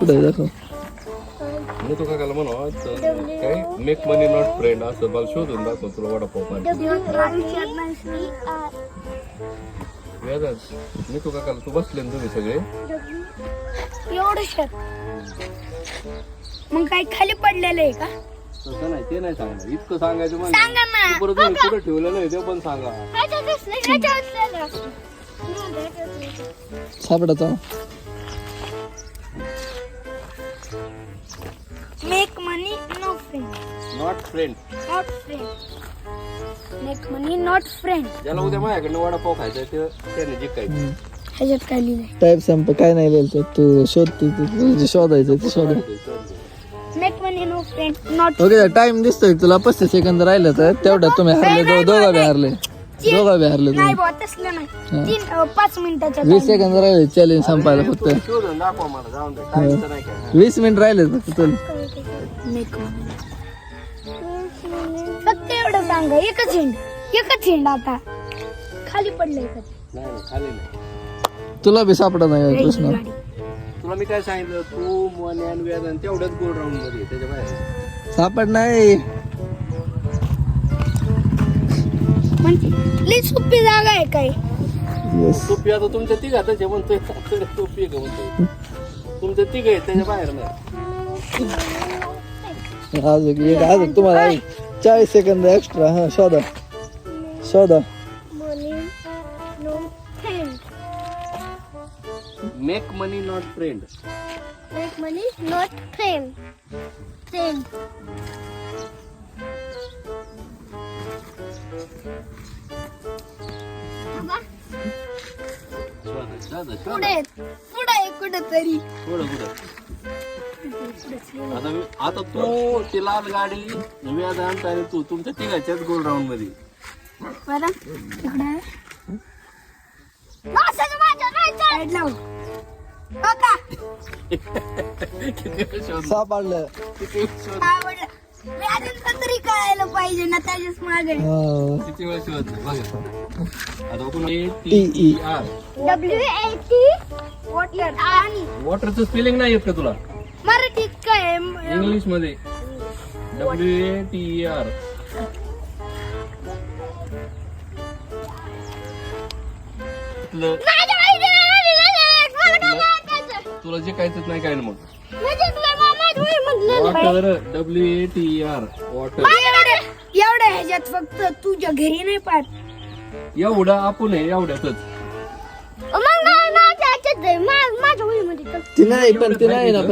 कुठे दाखव. मी तो काकाला म्हणा काय मेक मनी नॉट फ्रेंड असं मला शोधून दाखव तुला वडापाव पाहिजे. मी तो काकाला तू बसले ना तुम्ही सगळे एवढं मग काही खाली पडलेलं आहे का? तसं नाही ते नाही सांगणार इतकं सांगायचं सांगा ना. म्हणजे परत तुम्ही कुठं ठेवलं नाही ते पण सांगा. सापडा make money no friend not friend not friend make money not friend. ज्याला उद्या माझ्याकडनं वडापाव खायचा ते त्याने जिंकायचं. ह्याच्यात काय लिहिलंय? टाईप संप काय नाही लिहिलं तू शोधते शोधायचं ते शोध. Make money no friend not. Okay time दिसतोय तुला 35 सेकंद राहिले तर तेवढ्यात तुम्ही हरले दोघा बी हरले नाही तुम्ही. बुवा तसलं नाही. 5 मिनिटाचा 20 सेकंद राहिले चॅलेंज संपायला फक्त. शोधून दाखवा मला जाऊन दे टाइमचं नाही काय. 20 मिनिट राहिले फक्त तुला. मेक मनी फक्त एवढं सांगा. एकच हिंड आता खाली पडलंय का? नाही नाही, खाली नाही. तुला बी सापडा नाही प्रश्न. तुला मी काय सांगितलं तू मन आणि व्याज तेवढ्याच गोल राऊंड मध्ये त्याच्या बाहेर सापड नाही. म्हणजे लई सोपी जागा आहे काय? Yes. टोपी आता तुमच्या तिघातच आहे म्हणतोय. टोपी आहे का म्हणतोय तुमच्या तिघ आहेत त्याच्या बाहेर नाही. अजून तुम्हाला 40 सेकंद एक्स्ट्रा. हा शोधा make money not friend. Make money not friend friend. पुढे कुठेतरी आता तू ती लाल गाडी व्याज आणि तू तुमच्या तिघाच्याच गोल राऊंड मध्ये. बरं तिकडे साईड लाव. हो का? किती वेळ शोध सापडलं. किती वेळ शोध आवडलं. व्याजांचं तरी कळायला पाहिजे ना त्याच्याच मागे. किती वेळ शोध बघा. आता आपण TER WAT वॉटर आणि वॉटरचं स्पेलिंग नाही येत का तुला मराठीत काय? इंग्लिश मध्ये WATER. तुला जे कायच नाही काय ना मग वॉटर WATER वॉटर. एवढ्या ह्याच्यात फक्त तुझ्या घरी नाही पाहत. एवढं आपण आहे एवढ्यातच. माझ्या ती नाही पण ती नाही ना पण